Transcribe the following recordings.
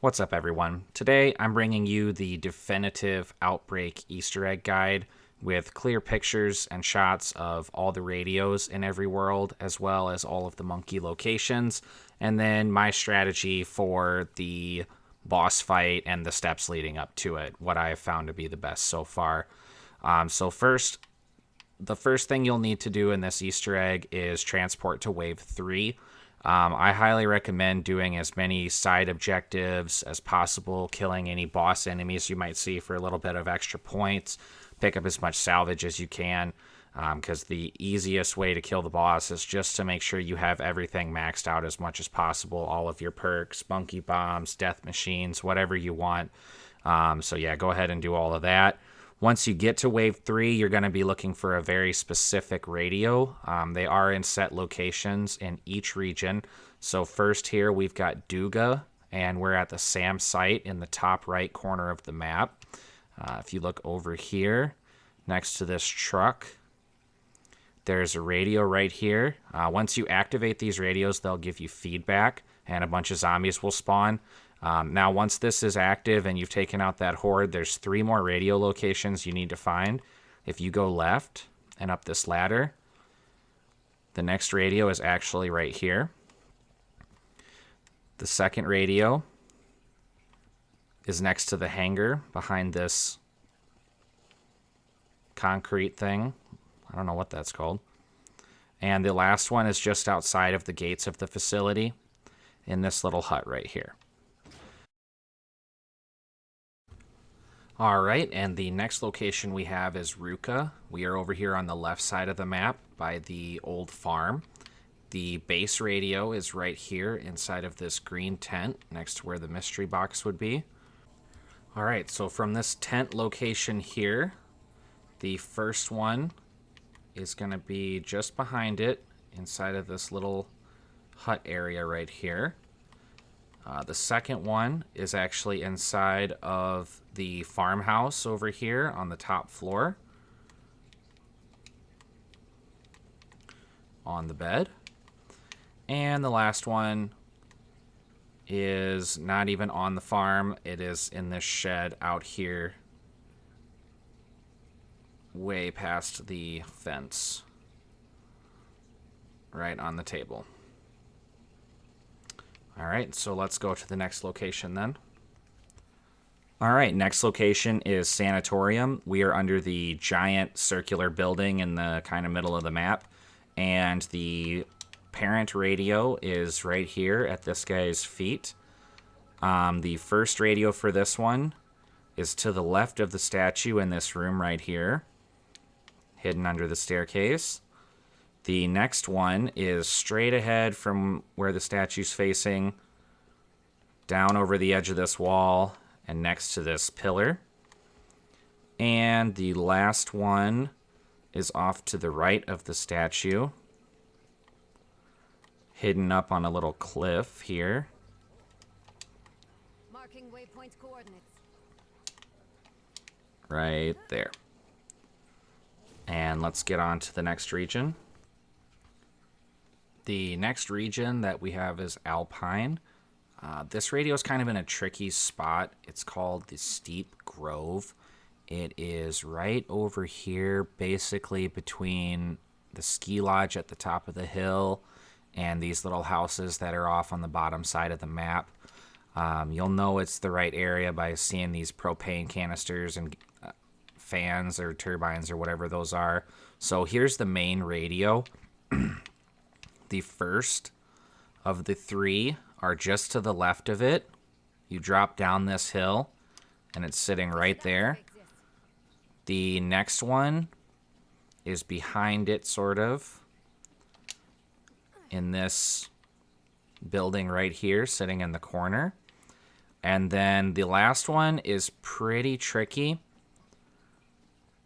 What's up, everyone? Today I'm bringing you the Definitive Outbreak Easter Egg Guide with clear pictures and shots of all the radios in every world, as well as all of the monkey locations, and then my strategy for the boss fight and the steps leading up to it, what I have found to be the best so far. The first thing you'll need to do in this Easter egg is transport to Wave 3. I highly recommend doing as many side objectives as possible, killing any boss enemies you might see for a little bit of extra points. Pick up as much salvage as you can, because the easiest way to kill the boss is just to make sure you have everything maxed out as much as possible, all of your perks, monkey bombs, death machines, whatever you want. So yeah, go ahead and do all of that. Once you get to Wave 3, you're going to be looking for a very specific radio. They are in set locations in each region. So first here we've got Duga, and we're at the SAM site in the top right corner of the map. If you look over here, next to this truck, there's a radio right here. Once you activate these radios, they'll give you feedback, and a bunch of zombies will spawn. Now, once this is active and you've taken out that horde, there's 3 more radio locations you need to find. If you go left and up this ladder, the next radio is actually right here. The second radio is next to the hangar behind this concrete thing. I don't know what that's called. And the last one is just outside of the gates of the facility in this little hut right here. Alright, and the next location we have is Ruka. We are over here on the left side of the map by the old farm. The base radio is right here inside of this green tent next to where the mystery box would be. Alright, so from this tent location here, the first one is going to be just behind it inside of this little hut area right here. The second one is actually inside of the farmhouse over here on the top floor on the bed. And the last one is not even on the farm. It is in this shed out here way past the fence, right on the table. Alright, so let's go to the next location then. Alright, next location is Sanatorium. We are under the giant circular building in the kind of middle of the map. And the parent radio is right here at this guy's feet. The first radio for this one is to the left of the statue in this room right here, hidden under the staircase. The next one is straight ahead from where the statue's facing, down over the edge of this wall, and next to this pillar. And the last one is off to the right of the statue, hidden up on a little cliff here. Marking waypoint coordinates. Right there. And let's get on to the next region. The next region that we have is Alpine. This radio is kind of in a tricky spot. It's called the Steep Grove. It is right over here, basically between the ski lodge at the top of the hill and these little houses that are off on the bottom side of the map. You'll know it's the right area by seeing these propane canisters and fans or turbines or whatever those are. So here's the main radio. The first of the 3 are just to the left of it. You drop down this hill, and it's sitting right there. The next one is behind it, sort of, in this building right here, sitting in the corner. And then the last one is pretty tricky.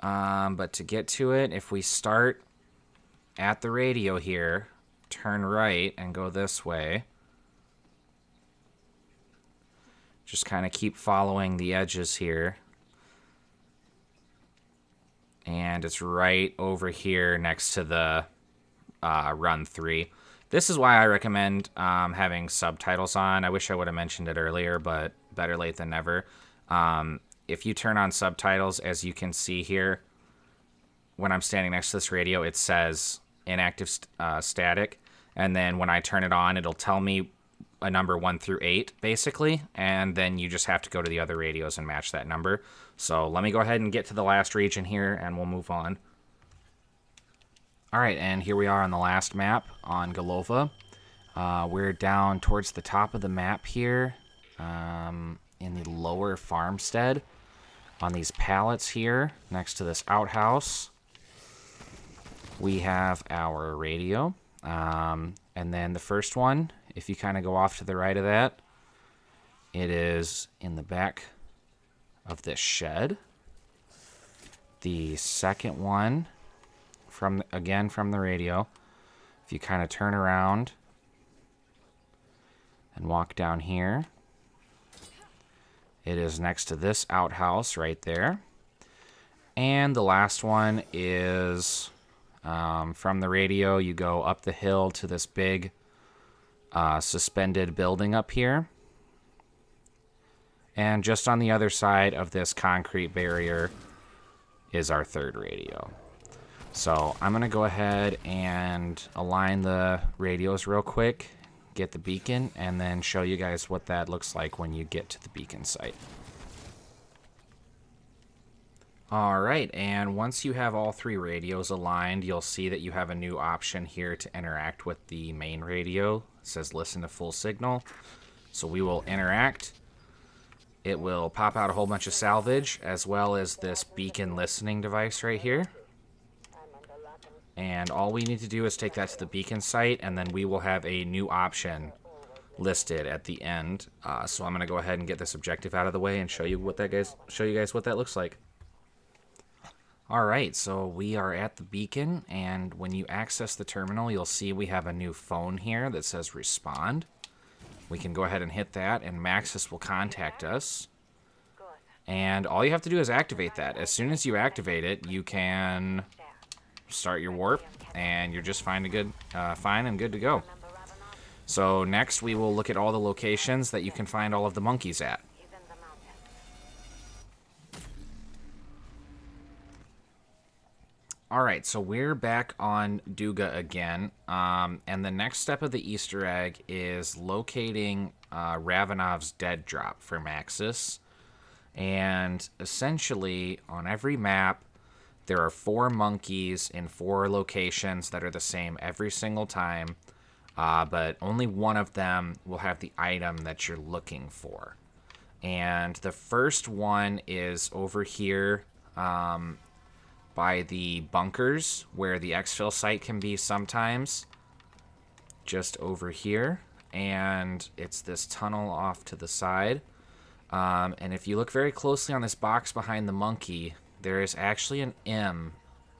But to get to it, if we start at the radio here, turn right and go this way. Just kind of keep following the edges here. And it's right over here next to the run 3. This is why I recommend having subtitles on. I wish I would have mentioned it earlier, but better late than never. If you turn on subtitles, as you can see here, when I'm standing next to this radio, it says inactive static. And then when I turn it on, it'll tell me a number 1 through 8, basically. And then you just have to go to the other radios and match that number. So let me go ahead and get to the last region here, and we'll move on. All right, and here we are on the last map on Golova. We're down towards the top of the map here in the lower farmstead on these pallets here next to this outhouse. We have our radio, and then the first one, if you kind of go off to the right of that, it is in the back of this shed. The second one, from the radio, if you kind of turn around and walk down here, it is next to this outhouse right there. And the last one is from the radio, you go up the hill to this big suspended building up here. And just on the other side of this concrete barrier is our third radio. So I'm going to go ahead and align the radios real quick, get the beacon, and then show you guys what that looks like when you get to the beacon site. All right, and once you have all 3 radios aligned, you'll see that you have a new option here to interact with the main radio. It says listen to full signal. So we will interact. It will pop out a whole bunch of salvage, as well as this beacon listening device right here. And all we need to do is take that to the beacon site, and then we will have a new option listed at the end. So I'm going to go ahead and get this objective out of the way and show you guys what that looks like. All right, so we are at the beacon, and when you access the terminal, you'll see we have a new phone here that says respond. We can go ahead and hit that, and Maxis will contact us. And all you have to do is activate that. As soon as you activate it, you can start your warp, and you're just fine and good to go. So next, we will look at all the locations that you can find all of the monkeys at. All right, so we're back on Duga again, and the next step of the Easter egg is locating Ravenov's dead drop for Maxis. And essentially, on every map, there are 4 monkeys in 4 locations that are the same every single time, but only one of them will have the item that you're looking for. And the first one is over here, by the bunkers where the exfil site can be sometimes, just over here, and it's this tunnel off to the side. And if you look very closely on this box behind the monkey, there is actually an M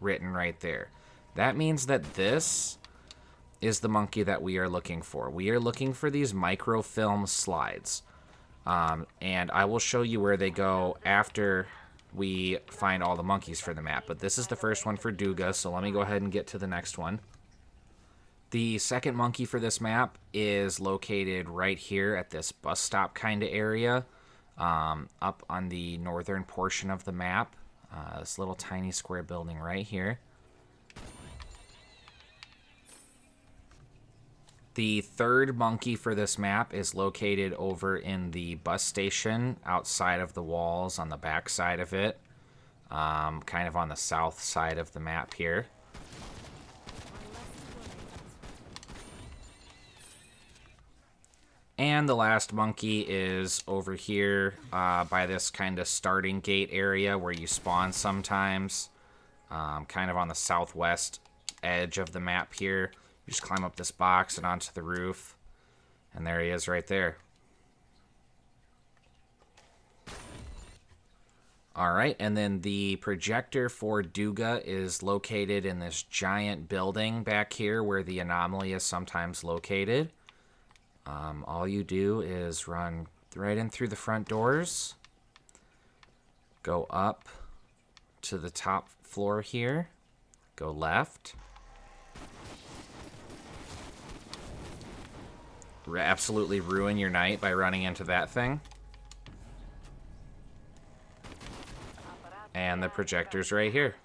written right there. That means that this is the monkey that we are looking for. We are looking for these microfilm slides, and I will show you where they go after we find all the monkeys for the map. But this is the first one for Duga, so let me go ahead and get to the next one. The second monkey for this map is located right here at this bus stop kind of area, up on the northern portion of the map. This little tiny square building right here. The third monkey for this map is located over in the bus station outside of the walls on the back side of it, kind of on the south side of the map here. And the last monkey is over here by this kind of starting gate area where you spawn sometimes, kind of on the southwest edge of the map here. You just climb up this box and onto the roof, and there he is right there. All right, and then the projector for Duga is located in this giant building back here where the anomaly is sometimes located. All you do is run right in through the front doors, go up to the top floor here, go left, absolutely ruin your night by running into that thing. And the projector's right here.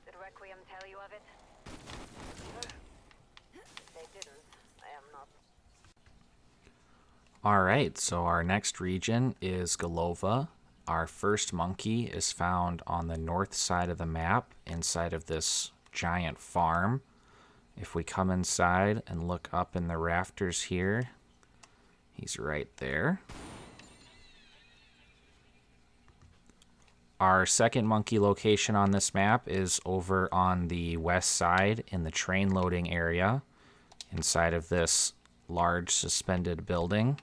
Did Requiem tell you of it? They didn't. I am not. Alright, so our next region is Golova. Our first monkey is found on the north side of the map, inside of this giant farm. If we come inside and look up in the rafters here, he's right there. Our second monkey location on this map is over on the west side in the train loading area, inside of this large suspended building,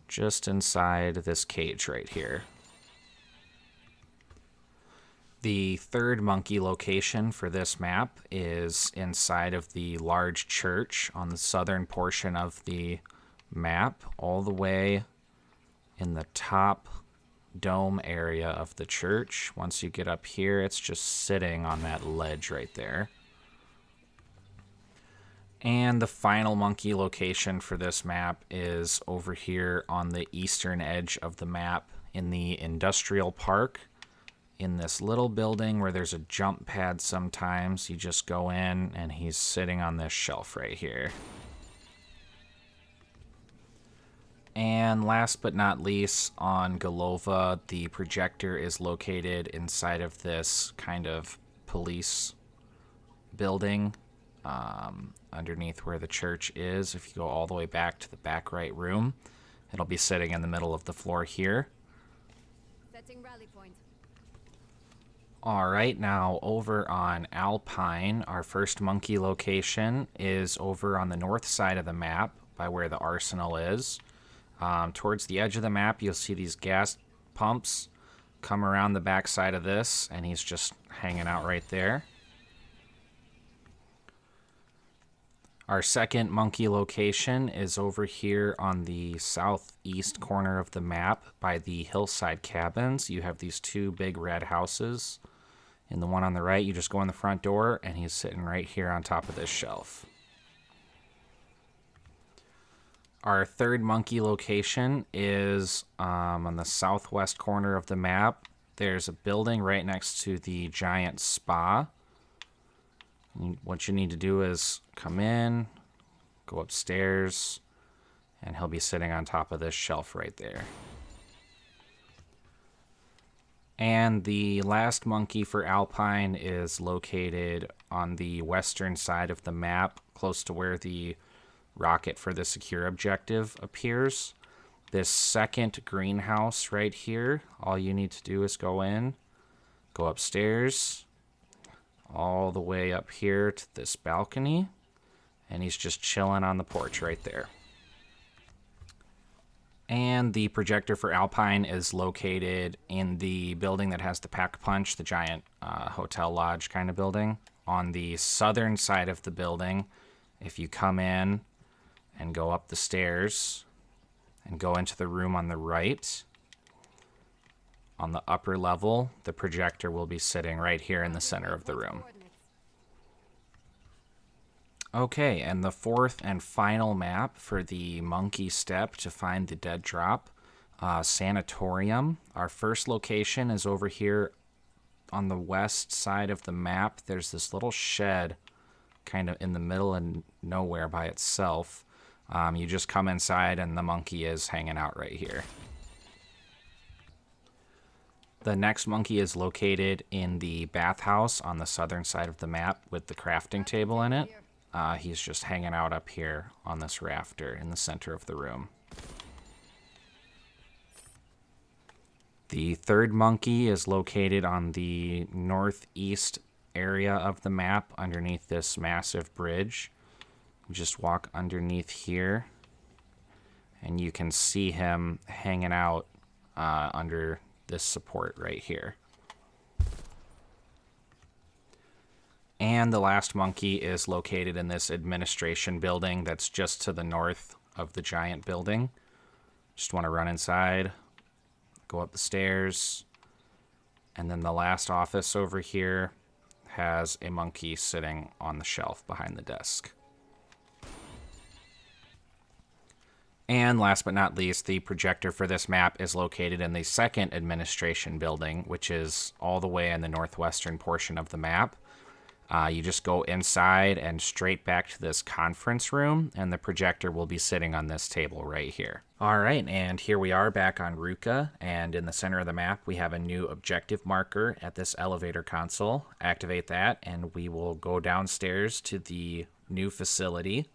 just inside this cage right here. The third monkey location for this map is inside of the large church on the southern portion of the map, all the way in the top dome area of the church. Once you get up here, it's just sitting on that ledge right there. And the final monkey location for this map is over here on the eastern edge of the map in the industrial park. In this little building where there's a jump pad sometimes, you just go in and he's sitting on this shelf right here. And last but not least, on Golova, the projector is located inside of this kind of police building underneath where the church is. If you go all the way back to the back right room, it'll be sitting in the middle of the floor here. Setting rally point. All right, now over on Alpine, our first monkey location is over on the north side of the map by where the arsenal is. Towards the edge of the map, you'll see these gas pumps come around the back side of this, and he's just hanging out right there. Our second monkey location is over here on the southeast corner of the map by the hillside cabins. You have these two big red houses. In the one on the right, you just go in the front door, and he's sitting right here on top of this shelf. Our third monkey location is on the southwest corner of the map. There's a building right next to the giant spa. What you need to do is come in, go upstairs, and he'll be sitting on top of this shelf right there. And the last monkey for Alpine is located on the western side of the map, close to where the rocket for the secure objective appears. This second greenhouse right here, all you need to do is go in, go upstairs, all the way up here to this balcony, and he's just chilling on the porch right there. And the projector for Alpine is located in the building that has the pack-a-punch, the giant hotel lodge kind of building. On the southern side of the building, if you come in and go up the stairs and go into the room on the right, on the upper level, the projector will be sitting right here in the center of the room. Okay, and the fourth and final map for the monkey step to find the dead drop, Sanatorium. Our first location is over here on the west side of the map. There's this little shed kind of in the middle of nowhere by itself. You just come inside and the monkey is hanging out right here. The next monkey is located in the bathhouse on the southern side of the map with the crafting table in it. He's just hanging out up here on this rafter in the center of the room. The third monkey is located on the northeast area of the map underneath this massive bridge. You just walk underneath here and you can see him hanging out under this support right here. And the last monkey is located in this administration building that's just to the north of the giant building. Just want to run inside, go up the stairs, and then the last office over here has a monkey sitting on the shelf behind the desk. And last but not least, the projector for this map is located in the second administration building, which is all the way in the northwestern portion of the map. You just go inside and straight back to this conference room, and the projector will be sitting on this table right here. All right, and here we are back on Ruka, and in the center of the map, we have a new objective marker at this elevator console. Activate that, and we will go downstairs to the new facility.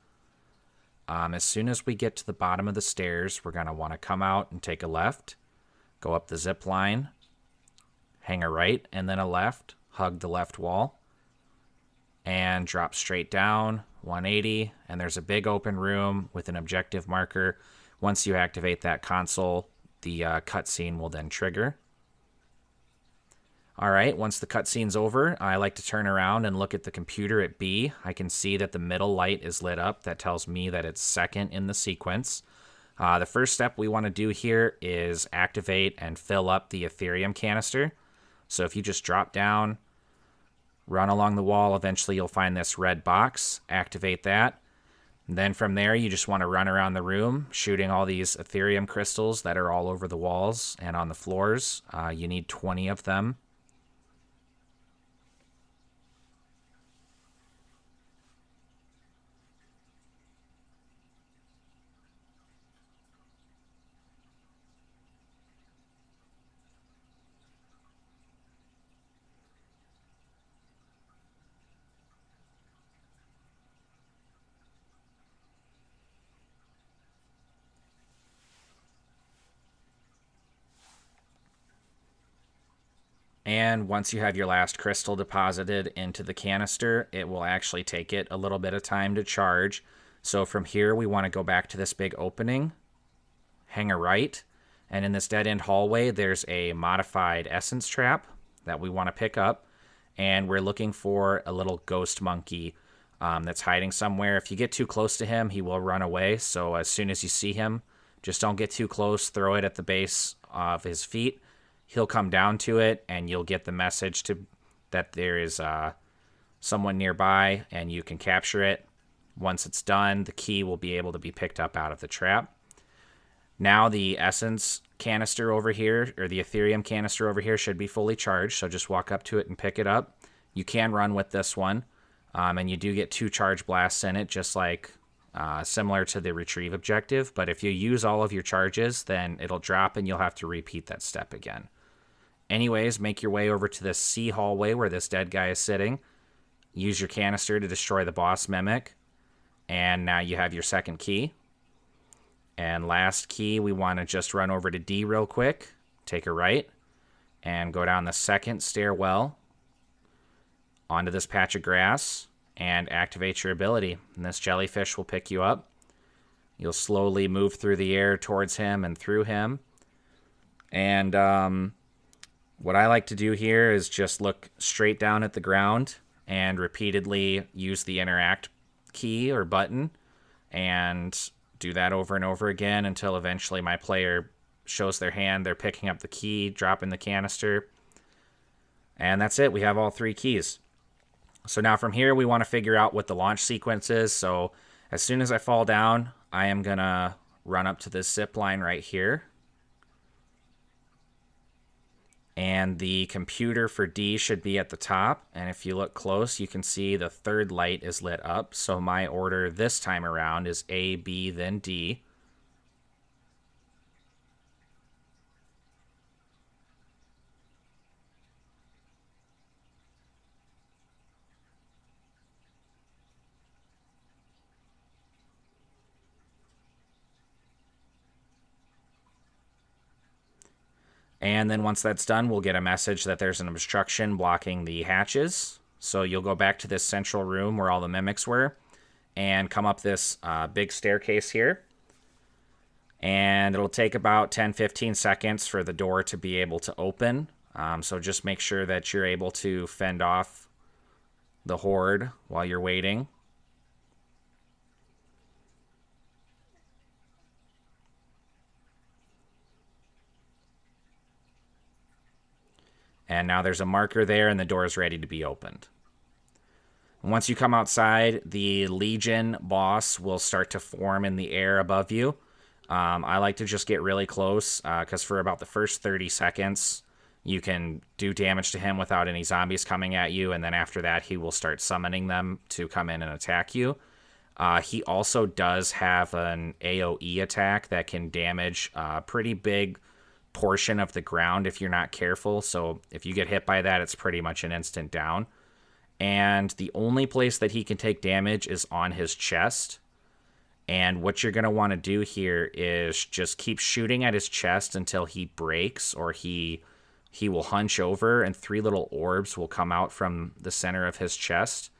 As soon as we get to the bottom of the stairs, we're going to want to come out and take a left, go up the zip line, hang a right, and then a left, hug the left wall, and drop straight down 180, and there's a big open room with an objective marker. Once you activate that console, the cutscene will then trigger. All right, once the cutscene's over, I like to turn around and look at the computer at B. I can see that the middle light is lit up. That tells me that it's second in the sequence. The first step we want to do here is activate and fill up the Ethereum canister. So if you just drop down, run along the wall, eventually you'll find this red box. Activate that. And then from there, you just want to run around the room, shooting all these Ethereum crystals that are all over the walls and on the floors. You need 20 of them. And once you have your last crystal deposited into the canister, it will actually take it a little bit of time to charge. So from here, we want to go back to this big opening, hang a right, and in this dead-end hallway, there's a modified essence trap that we want to pick up, and we're looking for a little ghost monkey that's hiding somewhere. If you get too close to him, he will run away, so as soon as you see him, just don't get too close, throw it at the base of his feet. He'll come down to it, and you'll get the message that there is someone nearby, and you can capture it. Once it's done, the key will be able to be picked up out of the trap. Now the essence canister over here, or the Ethereum canister over here, should be fully charged, so just walk up to it and pick it up. You can run with this one, and you do get 2 charge blasts in it, just like similar to the retrieve objective, but if you use all of your charges, then it'll drop and you'll have to repeat that step again. Anyways, make your way over to this C hallway where this dead guy is sitting. Use your canister to destroy the boss mimic. And now you have your second key. And last key, we want to just run over to D real quick. Take a right. And go down the second stairwell. Onto this patch of grass. And activate your ability. And this jellyfish will pick you up. You'll slowly move through the air towards him and through him. And what I like to do here is just look straight down at the ground and repeatedly use the interact key or button and do that over and over again until eventually my player shows their hand, they're picking up the key, dropping the canister, and that's it. We have all 3 keys. So now from here we want to figure out what the launch sequence is. So as soon as I fall down, I am going to run up to this zip line right here. And the computer for D should be at the top. And if you look close, you can see the third light is lit up. So my order this time around is A, B, then D. And then once that's done, we'll get a message that there's an obstruction blocking the hatches. So you'll go back to this central room where all the mimics were and come up this big staircase here. And it'll take about 10-15 seconds for the door to be able to open. So just make sure that you're able to fend off the horde while you're waiting. And now there's a marker there and the door is ready to be opened. And once you come outside, the Legion boss will start to form in the air above you. I like to just get really close because for about the first 30 seconds, you can do damage to him without any zombies coming at you, and then after that, he will start summoning them to come in and attack you. He also does have an AoE attack that can damage a pretty big portion of the ground if you're not careful. So if you get hit by that, it's pretty much an instant down. And the only place that he can take damage is on his chest. And what you're going to want to do here is just keep shooting at his chest until he breaks, or he will hunch over and 3 little orbs will come out from the center of his chest.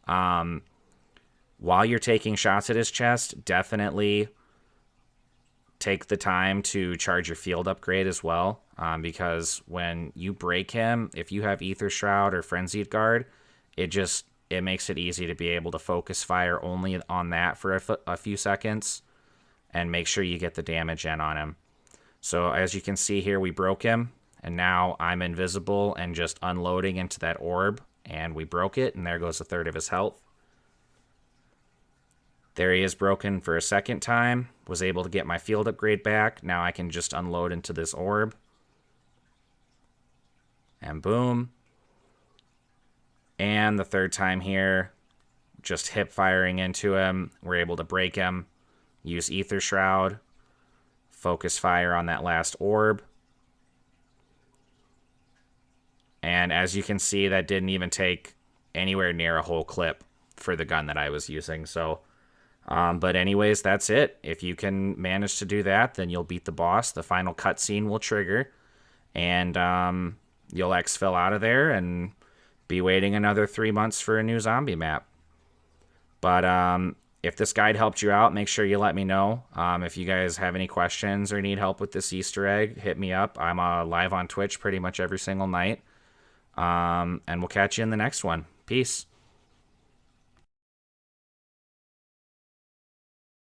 While you're taking shots at his chest, definitely take the time to charge your field upgrade as well, because when you break him, if you have Aether Shroud or Frenzied Guard, it makes it easy to be able to focus fire only on that for a few seconds and make sure you get the damage in on him. So as you can see here, we broke him, and now I'm invisible and just unloading into that orb, and we broke it, and there goes a third of his health. There he is broken for a second time. Was able to get my field upgrade back. Now I can just unload into this orb. And boom. And the third time here, just hip firing into him. We're able to break him. Use Aether Shroud. Focus fire on that last orb. And as you can see, that didn't even take anywhere near a whole clip for the gun that I was using. So, but anyways, that's it. If you can manage to do that, then you'll beat the boss. The final cutscene will trigger, and you'll exfil out of there and be waiting another 3 months for a new zombie map. But if this guide helped you out, make sure you let me know. If you guys have any questions or need help with this Easter egg, hit me up. I'm live on Twitch pretty much every single night. And we'll catch you in the next one. Peace.